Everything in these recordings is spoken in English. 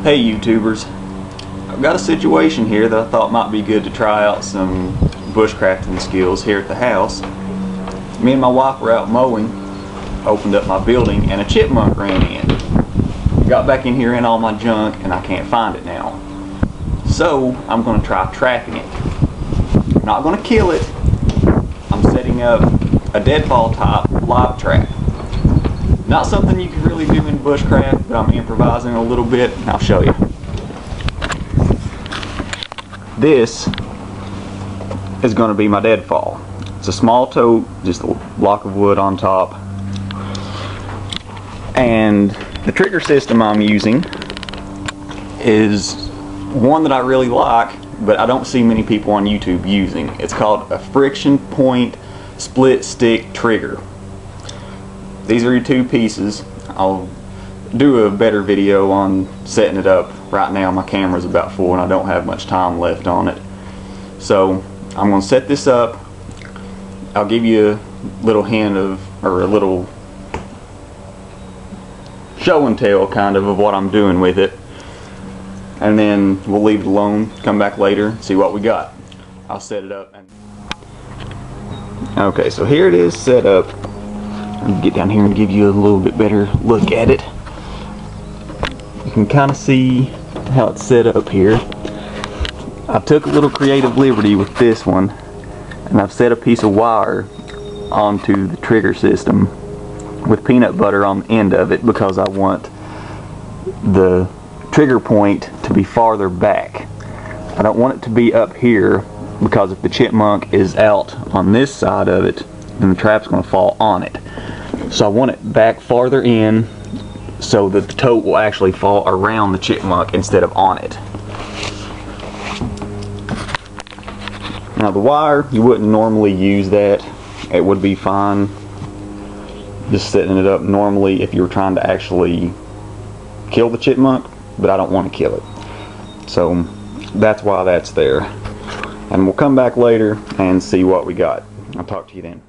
Hey YouTubers, I've got a situation here that I thought might be good to try out some bushcrafting skills here at the house. Me and my wife were out mowing, opened up my building, and a chipmunk ran in. Got back in here in all my junk and I can't find it now. So I'm going to try trapping it. I'm not going to kill it. I'm setting up a deadfall type live trap. Not something you can really do in bushcraft, but I'm improvising a little bit and I'll show you. This is going to be my deadfall. It's a small tote, just a block of wood on top. And the trigger system I'm using is one that I really like, but I don't see many people on YouTube using. It's called a friction point split stick trigger. These are your two pieces. I'll do a better video on setting it up. Right now my camera's about full and I don't have much time left on it. So I'm going to set this up. I'll give you a little hint of, or a little show and tell kind of what I'm doing with it. And then we'll leave it alone, come back later, see what we got. I'll set it up. Okay, so here it is set up. I'll get down here and give you a little bit better look at it. You can kind of see how it's set up here. I took a little creative liberty with this one, and I've set a piece of wire onto the trigger system with peanut butter on the end of it because I want the trigger point to be farther back. I don't want it to be up here because if the chipmunk is out on this side of it, then the trap's going to fall on it. So I want it back farther in so that the tote will actually fall around the chipmunk instead of on it. Now the wire, you wouldn't normally use that. It would be fine just setting it up normally if you were trying to actually kill the chipmunk, but I don't want to kill it. So that's why that's there. And we'll come back later and see what we got. I'll talk to you then.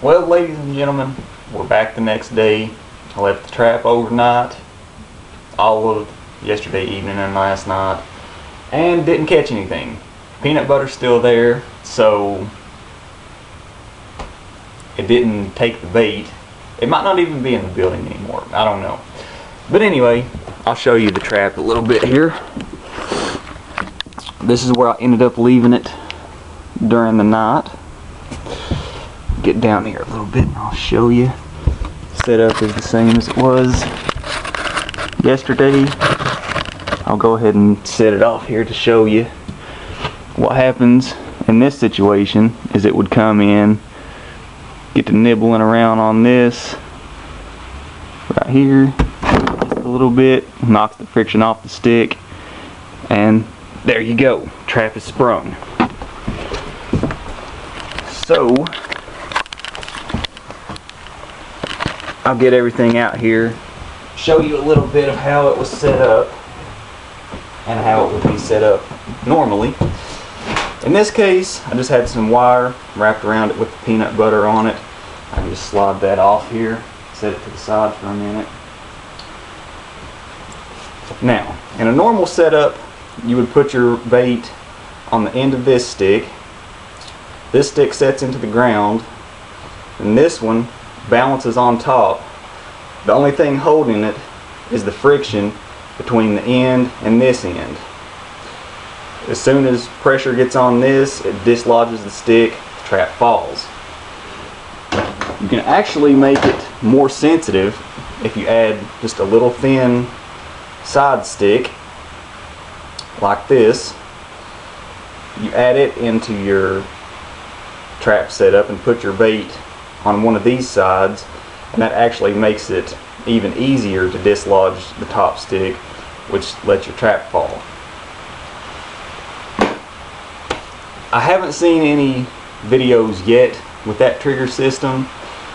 Well, ladies and gentlemen, we're back the next day. I left the trap overnight, all of yesterday evening and last night, and didn't catch anything. Peanut butter's still there, so it didn't take the bait. It might not even be in the building anymore. I don't know. But anyway, I'll show you the trap a little bit here. This is where I ended up leaving it during the night. Get down here a little bit and I'll show you. Setup is the same as it was yesterday. I'll go ahead and set it off here to show you. What happens in this situation is it would come in, get to nibbling around on this right here just a little bit, knocks the friction off the stick, and there you go, trap is sprung. So I'll get everything out here, show you a little bit of how it was set up and how it would be set up normally. In this case, I just had some wire wrapped around it with the peanut butter on it. I can just slide that off here, set it to the side for a minute. Now, in a normal setup, you would put your bait on the end of this stick. This stick sets into the ground, and this one balances on top. The only thing holding it is the friction between the end and this end. As soon as pressure gets on this, it dislodges the stick, the trap falls. You can actually make it more sensitive if you add just a little thin side stick like this. You add it into your trap setup and put your bait on one of these sides, and that actually makes it even easier to dislodge the top stick, which lets your trap fall. I haven't seen any videos yet with that trigger system.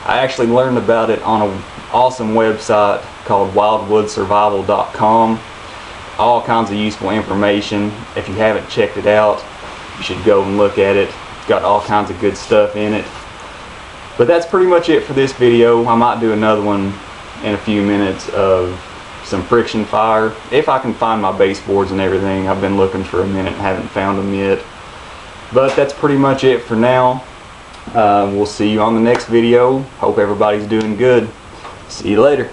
I actually learned about it on an awesome website called wildwoodsurvival.com. All kinds of useful information. If you haven't checked it out, you should go and look at it. It's got all kinds of good stuff in it. But that's pretty much it for this video. I might do another one in a few minutes of some friction fire, if I can find my baseboards and everything. I've been looking for a minute and haven't found them yet. But that's pretty much it for now. We'll see you on the next video. Hope everybody's doing good. See you later.